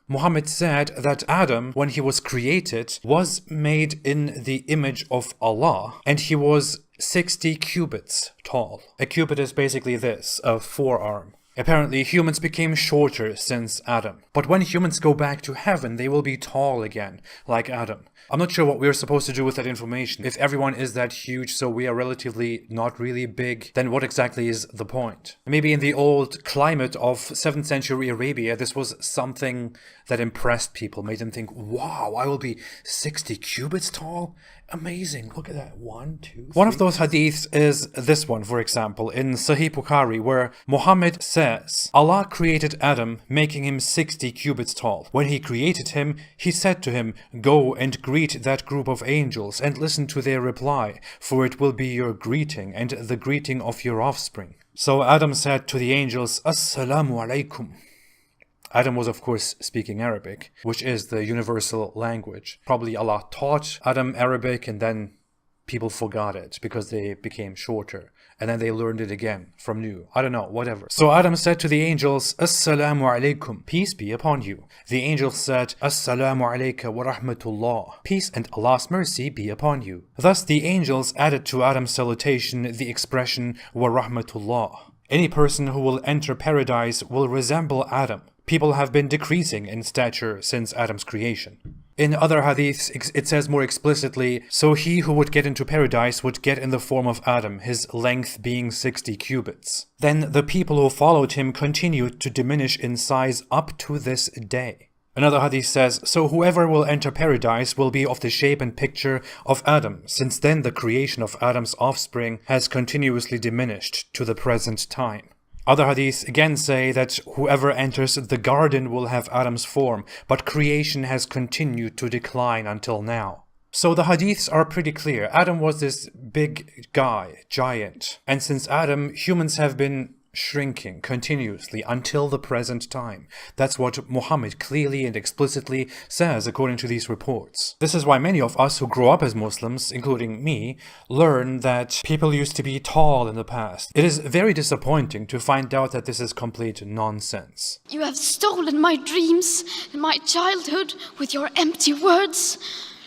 Muhammad said that Adam, when he was created, was made in the image of Allah, and he was 60 cubits tall. A cubit is basically this, a forearm. Apparently, humans became shorter since Adam. But when humans go back to heaven, they will be tall again, like Adam. I'm not sure what we're supposed to do with that information. If everyone is that huge, so we are relatively not really big, then what exactly is the point? Maybe in the old climate of 7th century Arabia, this was something that impressed people, made them think, wow, I will be 60 cubits tall? Amazing, look at that. 1, 2, 3. One of those hadiths is this one, for example, in Sahih Bukhari, where Muhammad says, Allah created Adam, making him 60 cubits tall. When he created him, he said to him, go and greet that group of angels and listen to their reply, for it will be your greeting and the greeting of your offspring. So Adam said to the angels, Assalamu alaikum. Adam was, of course, speaking Arabic, which is the universal language. Probably Allah taught Adam Arabic and then people forgot it because they became shorter. And then they learned it again from new. I don't know, whatever. So Adam said to the angels, Assalamu alaikum, peace be upon you. The angels said, Assalamu alayka wa rahmatullah, peace and Allah's mercy be upon you. Thus the angels added to Adam's salutation the expression wa rahmatullah. Any person who will enter paradise will resemble Adam. People have been decreasing in stature since Adam's creation. In other hadiths, it says more explicitly, so he who would get into paradise would get in the form of Adam, his length being 60 cubits. Then the people who followed him continued to diminish in size up to this day. Another hadith says, so whoever will enter paradise will be of the shape and picture of Adam. Since then the creation of Adam's offspring has continuously diminished to the present time. Other hadiths again say that whoever enters the garden will have Adam's form, but creation has continued to decline until now. So the hadiths are pretty clear. Adam was this big guy, giant. And since Adam, humans have been shrinking continuously until the present time. That's what Muhammad clearly and explicitly says according to these reports. This is why many of us who grow up as Muslims, including me, learn that people used to be tall in the past. It is very disappointing to find out that this is complete nonsense. You have stolen my dreams and my childhood with your empty words.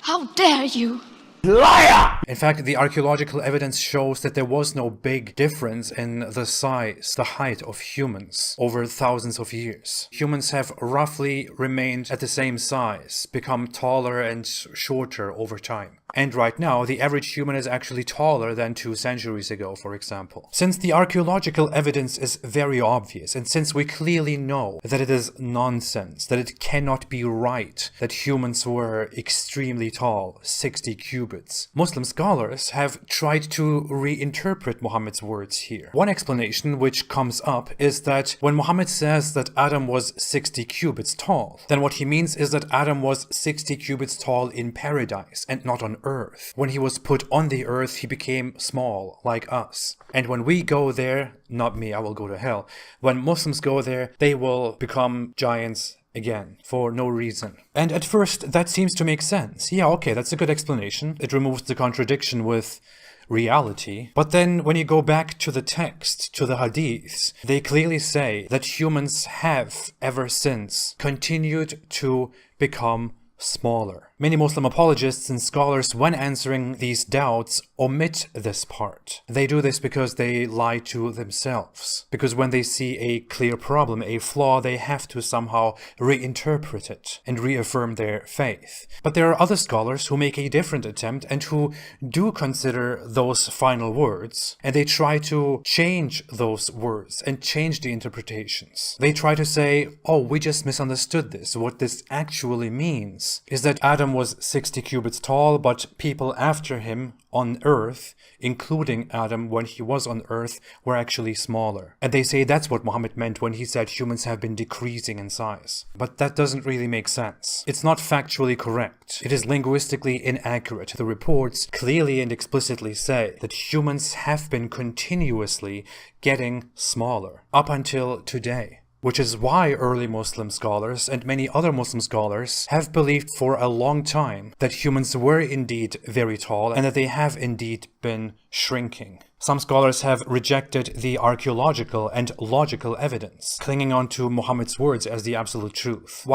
How dare you? Liar! In fact, the archaeological evidence shows that there was no big difference in the size, the height of humans over thousands of years. Humans have roughly remained at the same size, become taller and shorter over time. And right now, the average human is actually taller than 2 centuries ago, for example. Since the archaeological evidence is very obvious, and since we clearly know that it is nonsense, that it cannot be right that humans were extremely tall, 60 cubits, Muslim scholars have tried to reinterpret Muhammad's words here. One explanation which comes up is that when Muhammad says that Adam was 60 cubits tall, then what he means is that Adam was 60 cubits tall in paradise and not on earth. When he was put on the earth, he became small, like us. And when we go there, not me, I will go to hell. When Muslims go there, they will become giants again, for no reason. And at first, that seems to make sense. Yeah, okay, that's a good explanation. It removes the contradiction with reality. But then when you go back to the text, to the hadiths, they clearly say that humans have, ever since, continued to become smaller. Many Muslim apologists and scholars, when answering these doubts, omit this part. They do this because they lie to themselves. Because when they see a clear problem, a flaw, they have to somehow reinterpret it and reaffirm their faith. But there are other scholars who make a different attempt and who do consider those final words, and they try to change those words and change the interpretations. They try to say, oh, we just misunderstood this. What this actually means is that Adam was 60 cubits tall, but people after him on earth, including Adam when he was on earth, were actually smaller. And they say that's what Muhammad meant when he said humans have been decreasing in size. But that doesn't really make sense. It's not factually correct. It is linguistically inaccurate. The reports clearly and explicitly say that humans have been continuously getting smaller up until today. Which is why early Muslim scholars and many other Muslim scholars have believed for a long time that humans were indeed very tall and that they have indeed been shrinking. Some scholars have rejected the archaeological and logical evidence, clinging on to Muhammad's words as the absolute truth.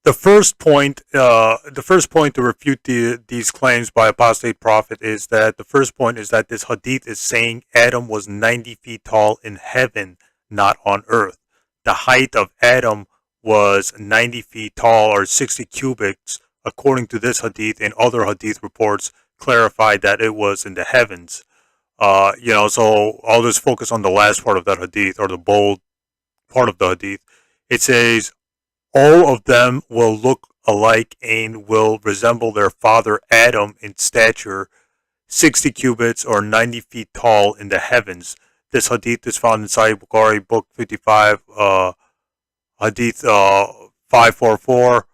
The first point to refute these claims by apostate prophet is that the first point is that this hadith is saying Adam was 90 feet tall in heaven, not on earth. The height of Adam was 90 feet tall, or 60 cubits, according to this hadith, and other hadith reports clarified that it was in the heavens. So I'll just focus on the last part of that hadith, or the bold part of the hadith. It says, all of them will look alike and will resemble their father Adam in stature, 60 cubits or 90 feet tall in the heavens. This hadith is found in Sahih Bukhari, book 55, hadith 544,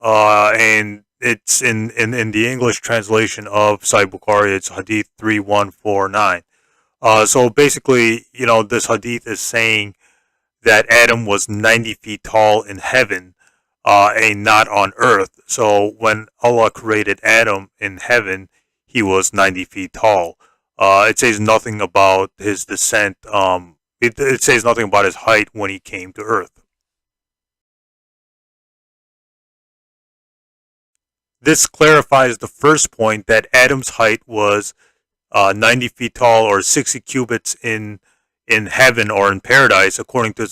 and it's in the English translation of Sahih Bukhari, it's hadith 3149. So basically, this hadith is saying that Adam was 90 feet tall in heaven, and not on earth. So when Allah created Adam in heaven, he was 90 feet tall. It says nothing about his descent. It says nothing about his height when he came to earth. This clarifies the first point that Adam's height was 90 feet tall, or 60 cubits in heaven or in paradise, according to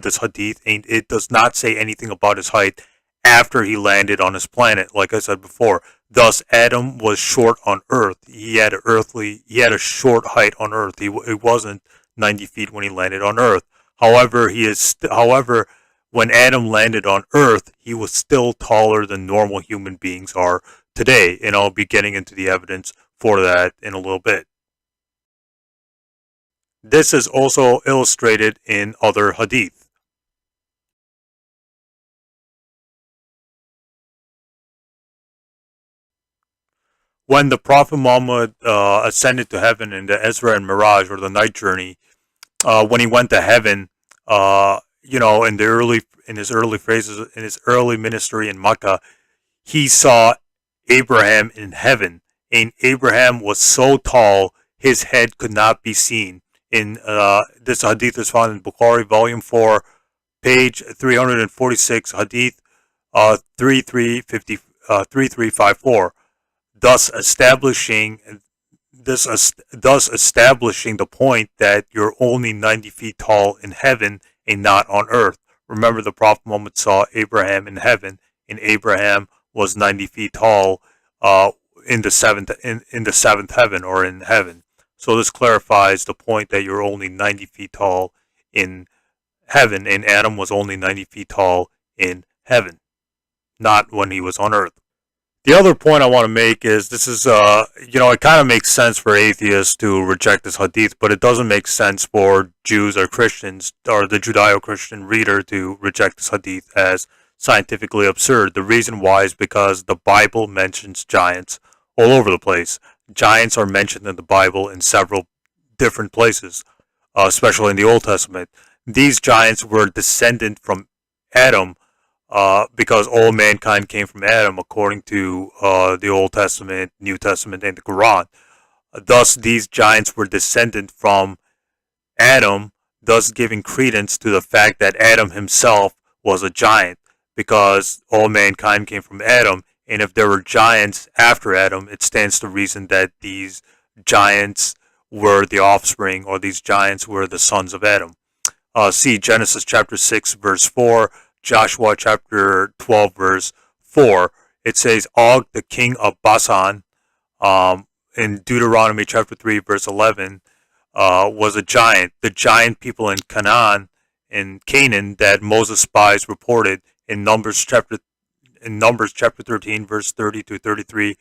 this hadith, and it does not say anything about his height after he landed on his planet. Like I said before, thus Adam was short on earth. He had a short height on earth. He wasn't 90 feet when he landed on earth. However, when Adam landed on earth, he was still taller than normal human beings are today, and I'll be getting into the evidence for that in a little bit. This is also illustrated in other hadith. When the Prophet Muhammad ascended to heaven in the Isra and Miraj, or the night journey, when he went to heaven, in his early ministry in Makkah, he saw Abraham in heaven, and Abraham was so tall his head could not be seen. In this hadith is found in Bukhari, volume 4, page 346, hadith 3354, thus establishing the point that you're only 90 feet tall in heaven and not on earth. Remember, the Prophet Muhammad saw Abraham in heaven, and Abraham was 90 feet tall in the seventh heaven, or in heaven. So this clarifies the point that you're only 90 feet tall in heaven, and Adam was only 90 feet tall in heaven, not when he was on earth. The other point I want to make is this is, it kind of makes sense for atheists to reject this hadith, but it doesn't make sense for Jews or Christians, or the Judeo-Christian reader, to reject this hadith as scientifically absurd. The reason why is because the Bible mentions giants all over the place. Giants are mentioned in the Bible in several different places, especially in the Old Testament. These giants were descendant from Adam, because all mankind came from Adam, according to the Old Testament, New Testament, and the Quran. Thus, these giants were descendant from Adam, thus giving credence to the fact that Adam himself was a giant, because all mankind came from Adam. And if there were giants after Adam, it stands to reason that these giants were the offspring, or these giants were the sons of Adam. See Genesis chapter 6, verse 4, Joshua chapter 12, verse 4. It says, Og, the king of Bashan, in Deuteronomy chapter 3, verse 11, was a giant. The giant people in Canaan, that Moses' spies reported in Numbers chapter 13, verse 30 to 33.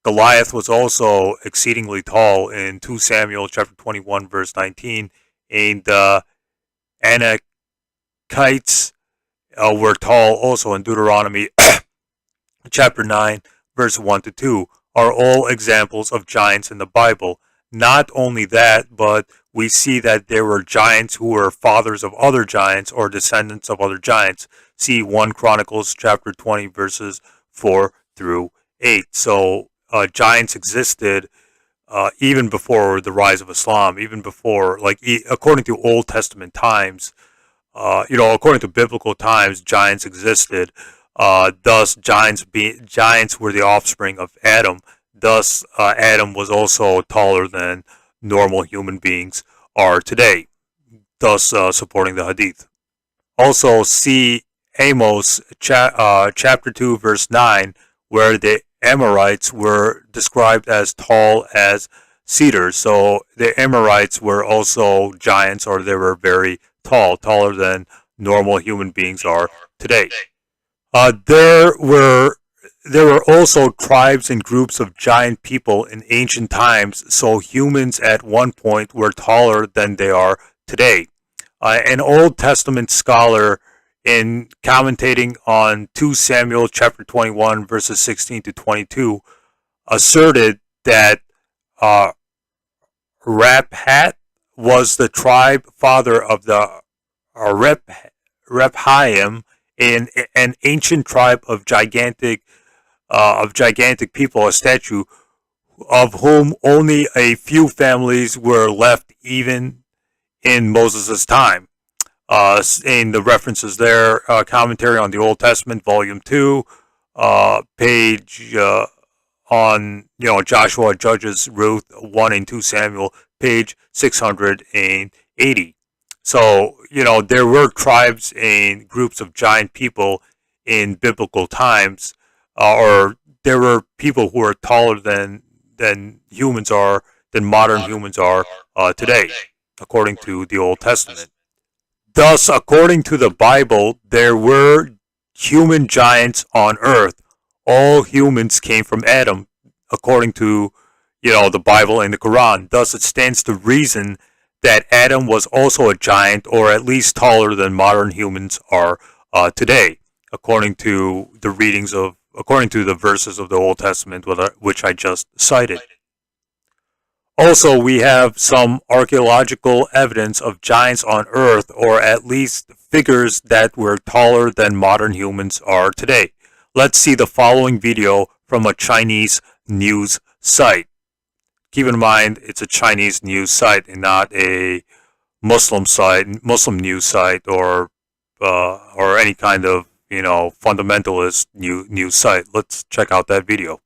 Goliath was also exceedingly tall in 2 Samuel chapter 21, verse 19. And Anakites were tall also in Deuteronomy chapter 9, verse 1 to 2, are all examples of giants in the Bible. Not only that, but we see that there were giants who were fathers of other giants, or descendants of other giants. See 1 Chronicles chapter 20, verses 4 through 8. So giants existed even before the rise of Islam, even before, according to Old Testament times, according to biblical times, giants existed. Thus, giants were the offspring of Adam. Thus, Adam was also taller than normal human beings are today. Thus, supporting the Hadith. Also, see Amos chapter 2, verse 9, where the Amorites were described as tall as cedars. So the Amorites were also giants, or they were very tall, taller than normal human beings are today. There were also tribes and groups of giant people in ancient times, so humans at one point were taller than they are today. An Old Testament scholar, in commentating on 2 Samuel chapter 21 verses 16 to 22, asserted that Raphat was the tribe father of the Rephaim, an ancient tribe of gigantic people, a statue of whom only a few families were left even in Moses' time. In the references there, commentary on the Old Testament, volume 2, page on Joshua, Judges, Ruth, 1 and 2 Samuel, page 680. So, there were tribes and groups of giant people in biblical times, or there were people who were taller than humans are, than modern humans are today, according to the Old Testament. Thus, according to the Bible, there were human giants on earth. All humans came from Adam, according to the Bible and the Quran. Thus, it stands to reason that Adam was also a giant, or at least taller than modern humans are today, according to the verses of the Old Testament, which I just cited. Also, we have some archaeological evidence of giants on Earth, or at least figures that were taller than modern humans are today. Let's see the following video from a Chinese news site. Keep in mind, it's a Chinese news site and not a Muslim news site, or any kind of fundamentalist news site. Let's check out that video.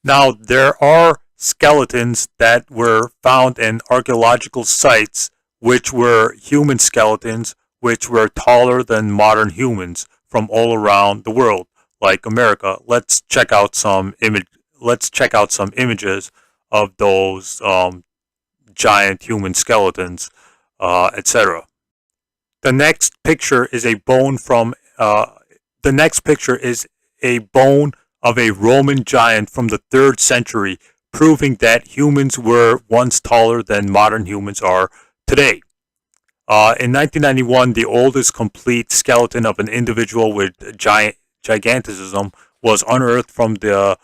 Now, there are skeletons that were found in archaeological sites, which were human skeletons, which were taller than modern humans from all around the world, like America. Let's check out some images of those giant human skeletons, etc. The next picture is a bone of a Roman giant from the 3rd century, proving that humans were once taller than modern humans are today. In 1991, the oldest complete skeleton of an individual with gigantism was unearthed from a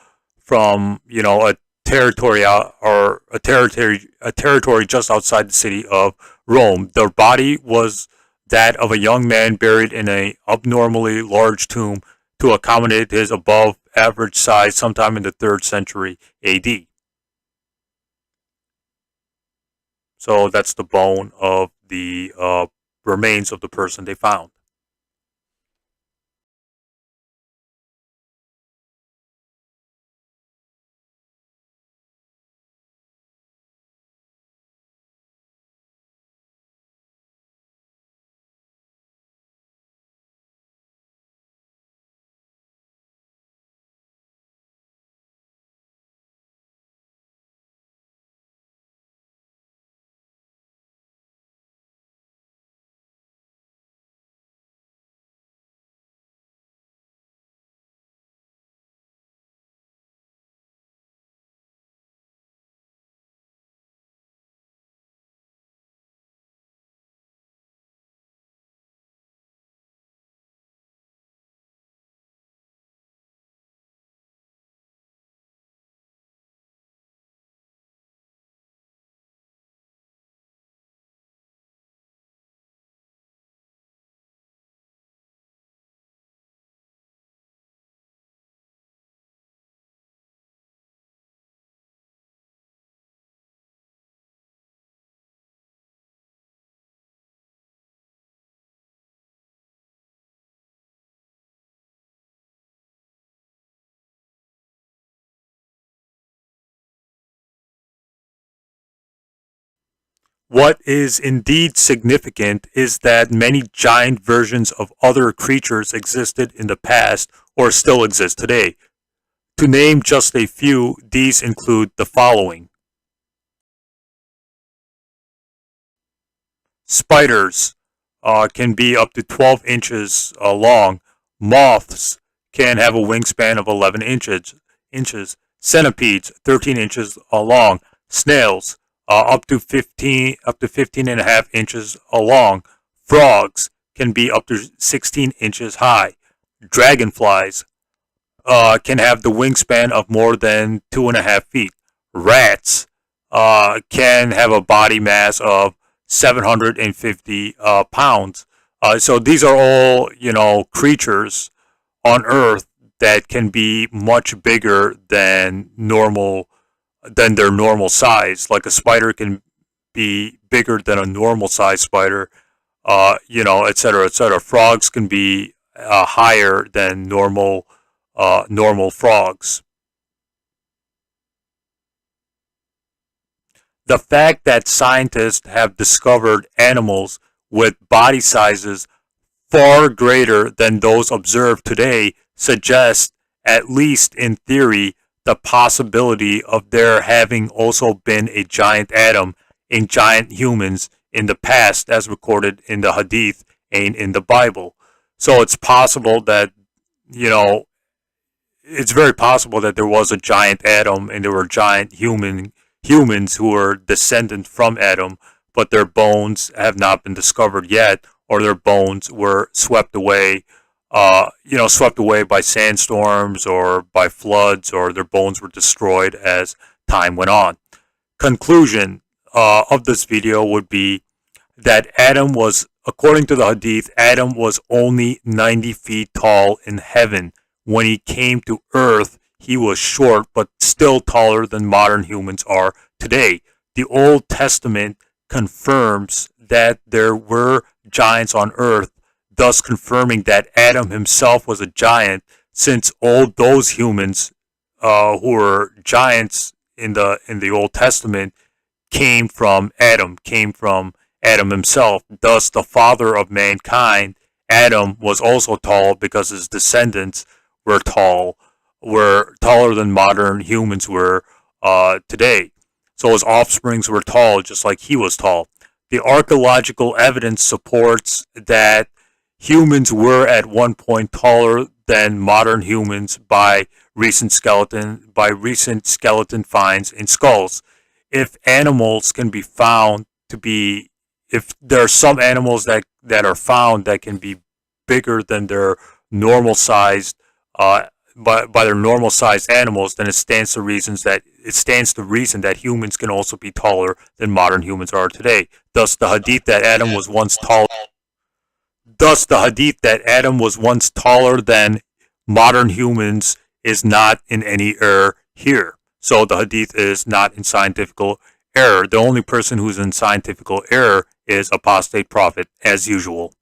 territory just outside the city of Rome. Their body was that of a young man buried in an abnormally large tomb to accommodate his above average size sometime in the 3rd century AD. So that's the bone of the remains of the person they found. What is indeed significant is that many giant versions of other creatures existed in the past or still exist today. To name just a few, these include the following. Spiders can be up to 12 inches long. Moths can have a wingspan of 11 inches. Centipedes, 13 inches long. Snails, up to 15 and a half inches long. Frogs can be up to 16 inches high. Dragonflies can have the wingspan of more than 2.5 feet. Rats can have a body mass of 750 pounds. So these are all, creatures on Earth that can be much bigger than their normal size. Like a spider can be bigger than a normal size spider, et cetera, et cetera. Frogs can be higher than normal frogs. The fact that scientists have discovered animals with body sizes far greater than those observed today suggests, at least in theory, the possibility of there having also been a giant Adam and giant humans in the past, as recorded in the Hadith and in the Bible. So it's possible that, it's very possible that there was a giant Adam and there were giant humans who were descendant from Adam, but their bones have not been discovered yet, or their bones were swept away by sandstorms or by floods, or their bones were destroyed as time went on. Conclusion of this video would be that according to the Hadith, Adam was only 90 feet tall in heaven. When he came to earth, he was short, but still taller than modern humans are today. The Old Testament confirms that there were giants on earth, thus confirming that Adam himself was a giant, since all those humans who were giants in the Old Testament came from Adam himself. Thus, the father of mankind, Adam, was also tall because his descendants were taller than modern humans were today. So his offsprings were tall, just like he was tall. The archaeological evidence supports that humans were at one point taller than modern humans by recent skeleton finds in skulls. If there are some animals that are found that can be bigger than their normal sized by their normal sized animals, then it stands to reason that humans can also be taller than modern humans are today. Thus, the hadith that Adam was once taller than modern humans is not in any error here. So the hadith is not in scientific error. The only person who's in scientific error is Apostate Prophet, as usual.